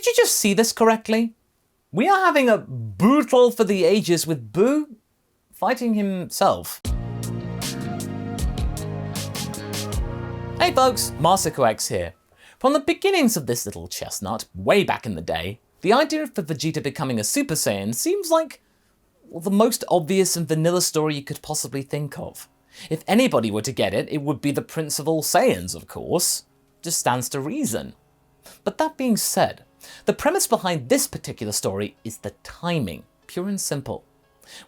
Did you just see this correctly? We are having a battle for the ages with Buu fighting himself. Hey folks, MasakoX here. From the beginnings of this little chestnut, way back in the day, the idea for Vegeta becoming a Super Saiyan seems like, well, the most obvious and vanilla story you could possibly think of. If anybody were to get it, it would be the Prince of all Saiyans, of course. Just stands to reason. But that being said, the premise behind this particular story is the timing, pure and simple.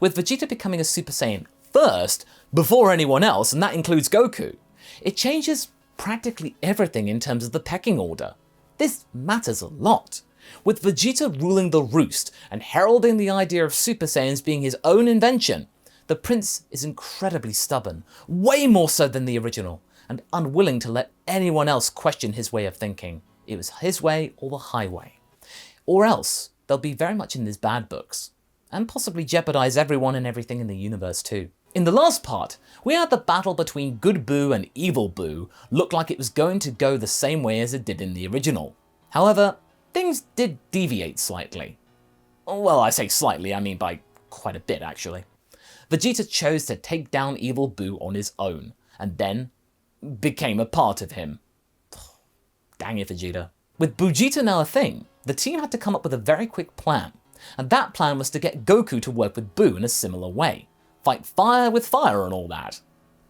With Vegeta becoming a Super Saiyan first, before anyone else, and that includes Goku, it changes practically everything in terms of the pecking order. This matters a lot. With Vegeta ruling the roost and heralding the idea of Super Saiyans being his own invention, the prince is incredibly stubborn, way more so than the original, and unwilling to let anyone else question his way of thinking. It was his way or the highway. Or else, they'll be very much in his bad books, and possibly jeopardize everyone and everything in the universe too. In the last part, we had the battle between good Buu and evil Buu look like it was going to go the same way as it did in the original. However, things did deviate slightly. Well, I say slightly, I mean by quite a bit actually. Vegeta chose to take down evil Buu on his own, and then became a part of him. Dang it, Vegeta. With Vegeta now a thing, the team had to come up with a very quick plan, and that plan was to get Goku to work with Buu in a similar way. Fight fire with fire and all that.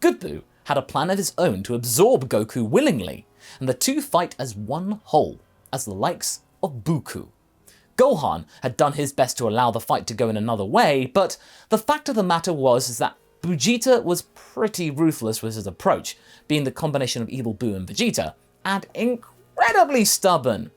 Good Buu had a plan of his own to absorb Goku willingly, and the two fight as one whole, as the likes of Buku. Gohan had done his best to allow the fight to go in another way, but the fact of the matter was that Vegeta was pretty ruthless with his approach, being the combination of evil Buu and Vegeta, and incredibly stubborn.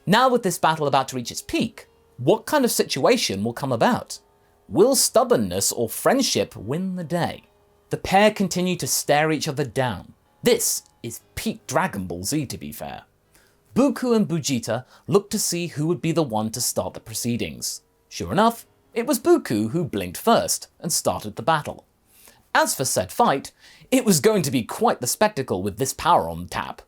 Now with this battle about to reach its peak, what kind of situation will come about? Will stubbornness or friendship win the day? The pair continue to stare each other down. This is peak Dragon Ball Z, to be fair. Buku and Vegeta looked to see who would be the one to start the proceedings. Sure enough, it was Buku who blinked first and started the battle. As for said fight, it was going to be quite the spectacle with this power on tap.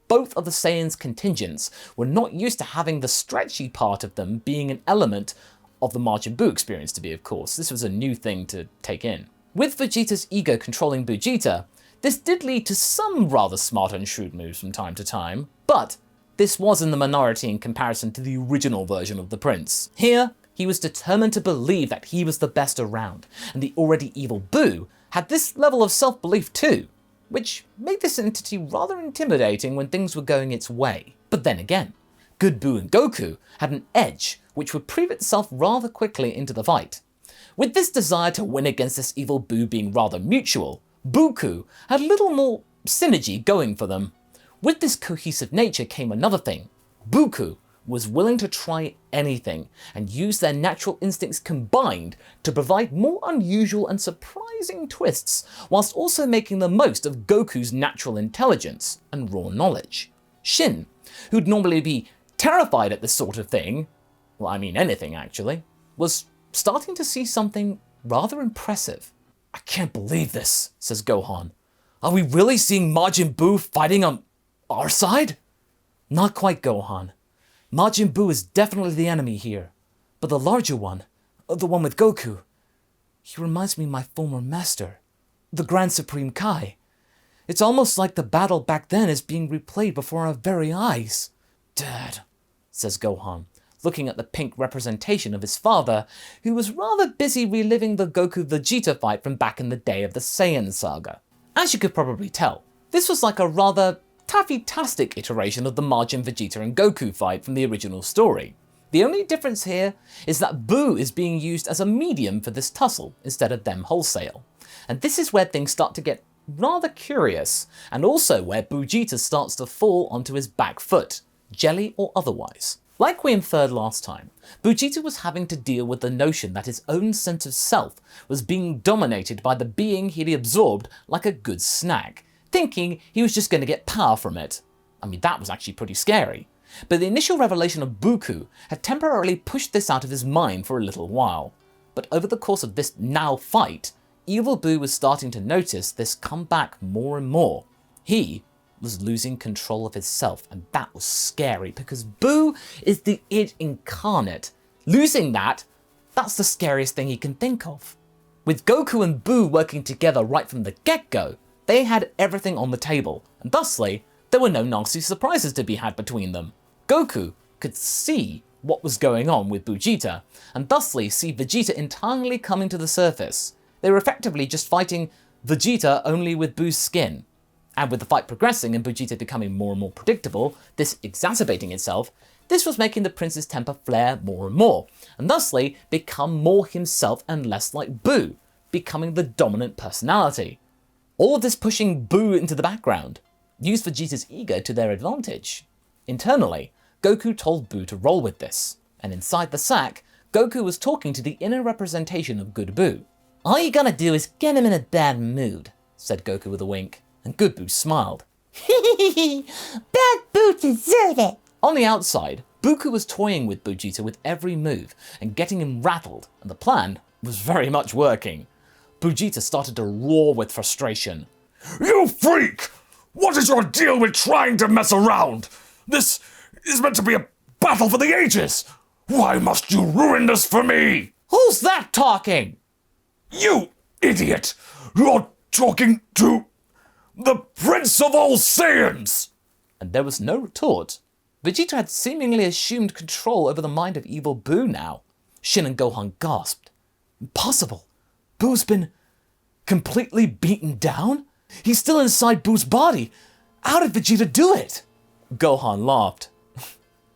Both of the Saiyans' contingents were not used to having the stretchy part of them being an element of the Majin Buu experience to be, of course. This was a new thing to take in. With Vegeta's ego controlling Vegeta, this did lead to some rather smart and shrewd moves from time to time, but this was in the minority in comparison to the original version of the prince. Here, he was determined to believe that he was the best around, and the already evil Buu had this level of self-belief too, which made this entity rather intimidating when things were going its way. But then again, good Buu and Goku had an edge which would prove itself rather quickly into the fight. With this desire to win against this evil Buu being rather mutual, Buku had little more synergy going for them. With this cohesive nature came another thing. Buku was willing to try anything and use their natural instincts combined to provide more unusual and surprising twists, whilst also making the most of Goku's natural intelligence and raw knowledge. Shin, who'd normally be terrified at this sort of thing, well, I mean anything actually, was starting to see something rather impressive. "I can't believe this," says Gohan. "Are we really seeing Majin Buu fighting on our side?" "Not quite, Gohan. Majin Buu is definitely the enemy here, but the larger one, the one with Goku, he reminds me of my former master, the Grand Supreme Kai. It's almost like the battle back then is being replayed before our very eyes." "Dad," says Gohan, looking at the pink representation of his father, who was rather busy reliving the Goku-Vegeta fight from back in the day of the Saiyan saga. As you could probably tell, this was like a rather taffy-tastic iteration of the Majin Vegeta and Goku fight from the original story. The only difference here is that Buu is being used as a medium for this tussle instead of them wholesale. And this is where things start to get rather curious, and also where Vegeta starts to fall onto his back foot, jelly or otherwise. Like we inferred last time, Vegeta was having to deal with the notion that his own sense of self was being dominated by the being he'd absorbed like a good snack, thinking he was just going to get power from it. I mean, that was actually pretty scary. But the initial revelation of Buku had temporarily pushed this out of his mind for a little while. But over the course of this now fight, evil Buu was starting to notice this come back more and more. He was losing control of himself, and that was scary because Buu is the id incarnate. Losing that's the scariest thing he can think of. With Goku and Buu working together right from the get-go, they had everything on the table, and thusly, there were no nasty surprises to be had between them. Goku could see what was going on with Vegeta, and thusly see Vegeta entirely coming to the surface. They were effectively just fighting Vegeta only with Buu's skin. And with the fight progressing and Vegeta becoming more and more predictable, this exacerbating itself, this was making the prince's temper flare more and more, and thusly become more himself and less like Buu, becoming the dominant personality. All of this pushing Buu into the background used Vegeta's ego to their advantage. Internally, Goku told Buu to roll with this, and inside the sack, Goku was talking to the inner representation of Good Buu. "All you gotta do is get him in a bad mood," said Goku with a wink, and Good Buu smiled. Bad Buu deserve it! On the outside, Goku was toying with Vegeta with every move and getting him rattled, and the plan was very much working. Vegeta started to roar with frustration. "You freak! What is your deal with trying to mess around? This is meant to be a battle for the ages! Why must you ruin this for me?" "Who's that talking?" "You idiot! You're talking to the Prince of all Saiyans!" And there was no retort. Vegeta had seemingly assumed control over the mind of evil Buu now. Shin and Gohan gasped. Impossible! Buu's been completely beaten down? He's still inside Buu's body. How did Vegeta do it? Gohan laughed.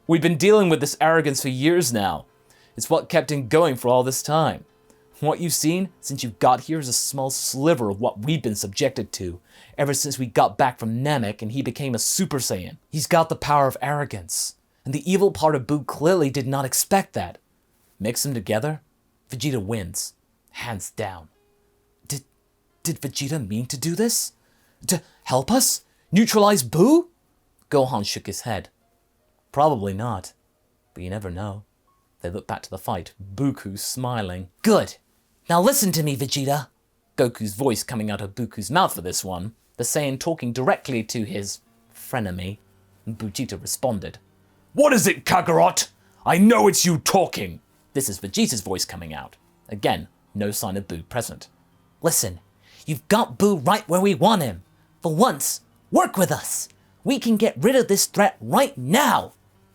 We've been dealing with this arrogance for years now. It's what kept him going for all this time. What you've seen since you got here is a small sliver of what we've been subjected to ever since we got back from Namek and he became a Super Saiyan. He's got the power of arrogance, and the evil part of Buu clearly did not expect that. Mix them together, Vegeta wins, hands down. Did Vegeta mean to do this? To help us? Neutralize Buu? Gohan shook his head. Probably not, but you never know. They looked back to the fight, Goku smiling. Good. Now listen to me, Vegeta. Goku's voice coming out of Buku's mouth for this one, the Saiyan talking directly to his frenemy. And Vegeta responded. "What is it, Kakarot? I know it's you talking." This is Vegeta's voice coming out. Again, no sign of Buu present. Listen, you've got Buu right where we want him. For once, work with us. We can get rid of this threat right now.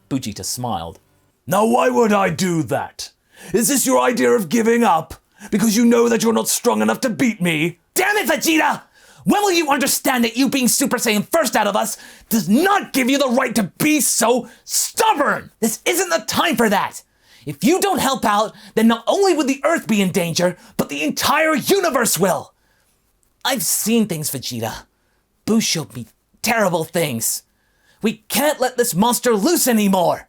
Vegeta smiled. "Now why would I do that? Is this your idea of giving up? Because you know that you're not strong enough to beat me?" Damn it, Vegeta! When will you understand that you being Super Saiyan first out of us does not give you the right to be so stubborn? This isn't the time for that. If you don't help out, then not only will the Earth be in danger, but the entire universe will. I've seen things, Vegeta. Buu showed me terrible things. We can't let this monster loose anymore.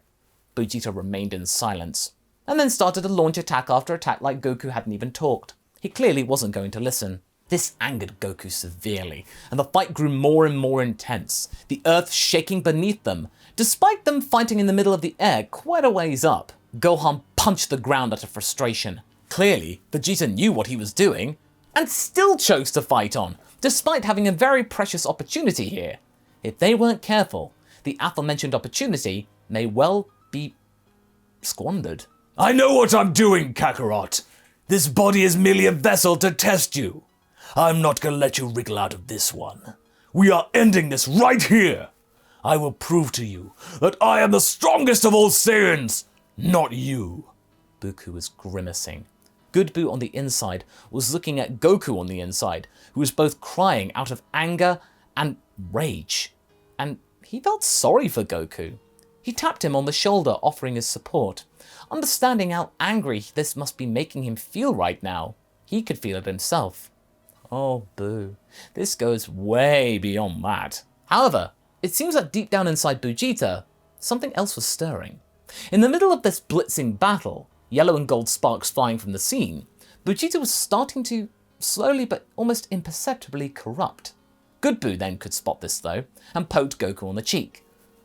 Vegeta remained in silence, and then started to launch attack after attack like Goku hadn't even talked. He clearly wasn't going to listen. This angered Goku severely, and the fight grew more and more intense, the earth shaking beneath them, despite them fighting in the middle of the air quite a ways up. Gohan punched the ground out of frustration. Clearly, Vegeta knew what he was doing, and still chose to fight on, despite having a very precious opportunity here. If they weren't careful, the aforementioned opportunity may well be squandered. "I know what I'm doing, Kakarot. This body is merely a vessel to test you. I'm not gonna let you wriggle out of this one. We are ending this right here. I will prove to you that I am the strongest of all Saiyans, not you." Goku was grimacing. Good Buu on the inside was looking at Goku on the inside, who was both crying out of anger and rage. And he felt sorry for Goku. He tapped him on the shoulder, offering his support. Understanding how angry this must be making him feel right now, he could feel it himself. Oh, Buu, this goes way beyond that. However, it seems that deep down inside Vegeta, something else was stirring. In the middle of this blitzing battle, yellow and gold sparks flying from the scene, Vegeta was starting to slowly but almost imperceptibly corrupt. Good Buu then could spot this though, and poked Goku on the cheek.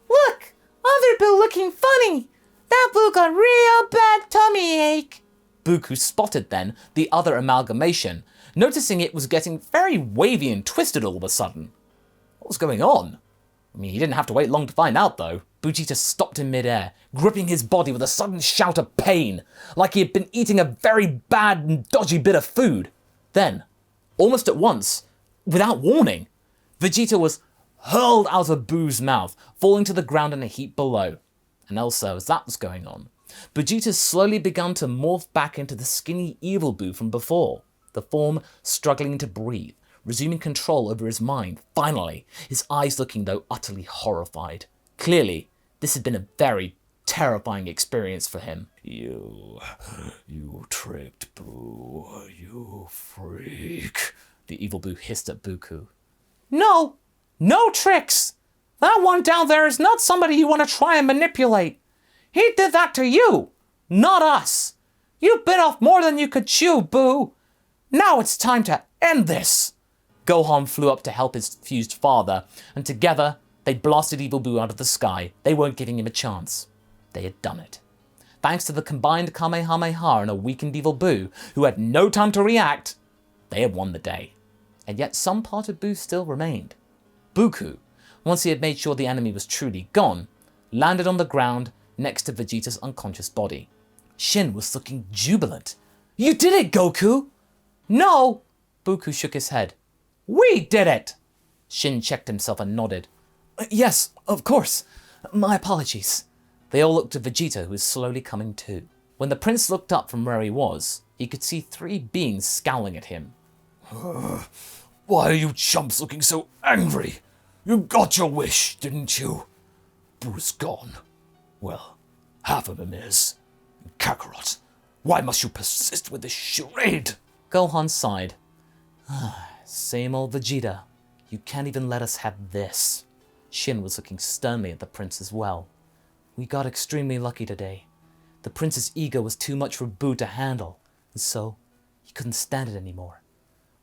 Look! Other Buu looking funny! That Buu got real bad tummy ache! Goku spotted then the other amalgamation, noticing it was getting very wavy and twisted all of a sudden. What was going on? I mean, he didn't have to wait long to find out, though. Vegeta stopped in midair, gripping his body with a sudden shout of pain, like he had been eating a very bad and dodgy bit of food. Then, almost at once, without warning, Vegeta was hurled out of Buu's mouth, falling to the ground in a heap below. And also, as that was going on, Vegeta slowly began to morph back into the skinny evil Buu from before, the form struggling to breathe, resuming control over his mind, finally, his eyes looking though utterly horrified. Clearly, this had been a very terrifying experience for him. You tricked Buu, you freak. The evil Buu hissed at Buku. No tricks. That one down there is not somebody you want to try and manipulate. He did that to you, not us. You bit off more than you could chew, Buu. Now it's time to end this. Gohan flew up to help his fused father, and together they blasted evil Buu out of the sky. They weren't giving him a chance. They had done it. Thanks to the combined Kamehameha and a weakened evil Buu, who had no time to react, they had won the day. And yet some part of Buu still remained. Buku, once he had made sure the enemy was truly gone, landed on the ground next to Vegeta's unconscious body. Shin was looking jubilant. "You did it, Goku!" No, Buku shook his head. we did it. Shin checked himself and nodded. "Yes, of course. My apologies." They all looked at Vegeta, who was slowly coming to. When the prince looked up from where he was, he could see three beings scowling at him. Why are you chumps looking so angry? You got your wish, didn't you? Buu's gone. Well, half of him is. Kakarot, why must you persist with this charade? Gohan sighed. Same old Vegeta. You can't even let us have this. Shin was looking sternly at the prince as well. We got extremely lucky today. The prince's ego was too much for Buu to handle, and so he couldn't stand it anymore.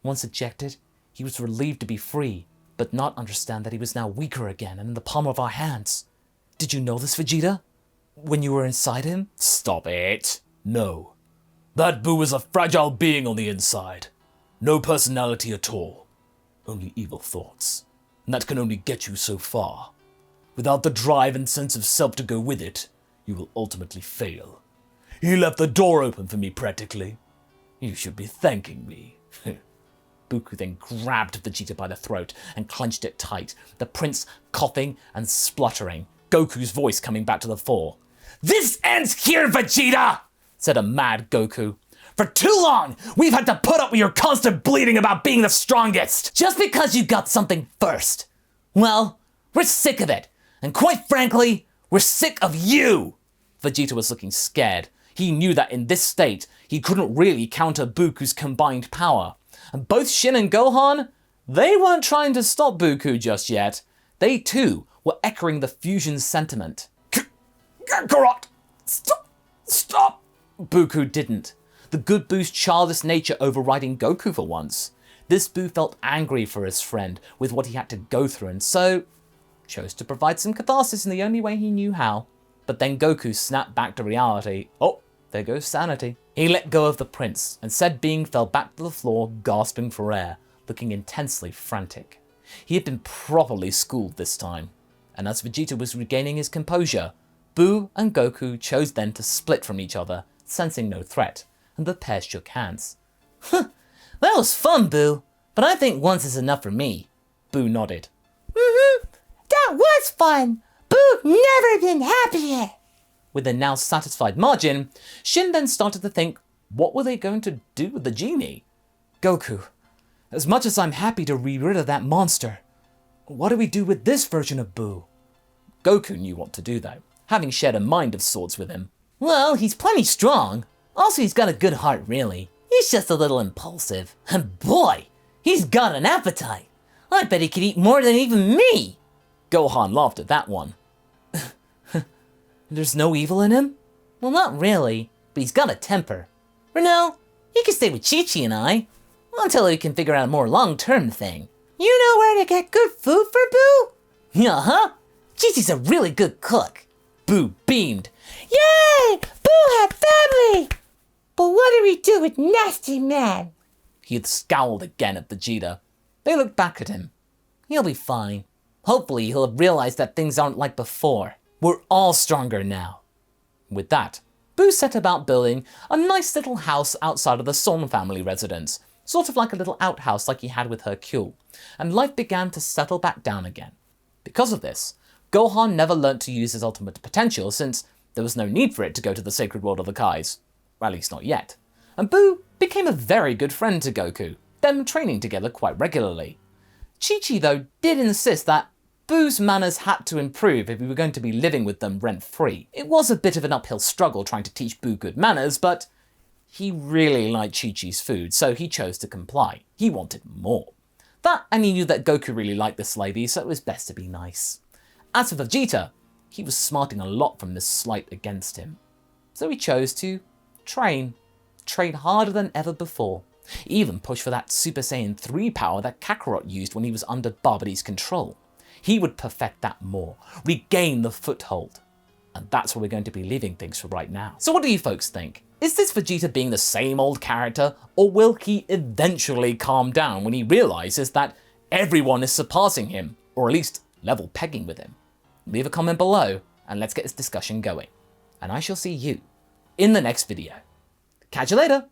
Once ejected, he was relieved to be free, but not understand that he was now weaker again and in the palm of our hands. Did you know this, Vegeta? When you were inside him? Stop it. No. That Buu is a fragile being on the inside. No personality at all. Only evil thoughts. And that can only get you so far. Without the drive and sense of self to go with it, you will ultimately fail. He left the door open for me practically. You should be thanking me. Buku then grabbed Vegeta by the throat and clenched it tight, the prince coughing and spluttering, Goku's voice coming back to the fore. "This ends here, Vegeta!" said a mad Goku. "For too long, we've had to put up with your constant bleating about being the strongest, just because you got something first. Well, we're sick of it, and quite frankly, we're sick of you!" Vegeta was looking scared. He knew that in this state, he couldn't really counter Buku's combined power. And both Shin and Gohan, they weren't trying to stop Buku just yet. They too were echoing the fusion sentiment. Kakarot! Stop! Buku didn't. The good Buu's childish nature overriding Goku for once. This Buu felt angry for his friend with what he had to go through, and so chose to provide some catharsis in the only way he knew how. But then Goku snapped back to reality. Oh, there goes sanity. He let go of the prince, and said being fell back to the floor, gasping for air, looking intensely frantic. He had been properly schooled this time. And as Vegeta was regaining his composure, Buu and Goku chose then to split from each other, sensing no threat, and the pair shook hands. "That was fun, Buu, but I think once is enough for me." Buu nodded. That was fun. Buu never been happier. With a now satisfied Majin, Shin then started to think, what were they going to do with the genie? "Goku, as much as I'm happy to be rid of that monster, what do we do with this version of Buu?" Goku knew what to do though, having shared a mind of sorts with him. "Well, he's plenty strong. Also, he's got a good heart, really. He's just a little impulsive. And boy, he's got an appetite. I bet he could eat more than even me." Gohan laughed at that one. "There's no evil in him?" "Well, not really, but he's got a temper. Or no, he can stay with Chi-Chi and I, until he can figure out a more long-term thing." You know where to get good food for Buu? Uh-huh. Chi-Chi's a really good cook. Buu beamed. Yay! Buu had family! But what do we do with Nasty Man? He had scowled again at Vegeta. They looked back at him. "He'll be fine. Hopefully he'll have realized that things aren't like before. We're all stronger now. With that, Boo set about building a nice little house outside of the Son family residence, sort of like a little outhouse like he had with Hercule, and life began to settle back down again. Because of this, Gohan never learnt to use his ultimate potential since there was no need for it to go to the sacred world of the Kais, or at least not yet. And Boo became a very good friend to Goku, them training together quite regularly. Chi-Chi though did insist that Boo's manners had to improve if we were going to be living with them rent-free. It was a bit of an uphill struggle trying to teach Boo good manners, but he really liked Chi-Chi's food, so he chose to comply. He wanted more. That, and he knew that Goku really liked this lady, so it was best to be nice. As for Vegeta, he was smarting a lot from this slight against him. So he chose to train harder than ever before. He even pushed for that Super Saiyan 3 power that Kakarot used when he was under Barbady's control. He would perfect that more, regain the foothold. And that's where we're going to be leaving things for right now. So what do you folks think? Is this Vegeta being the same old character, or will he eventually calm down when he realizes that everyone is surpassing him, or at least level pegging with him? Leave a comment below, and let's get this discussion going. And I shall see you in the next video. Catch you later!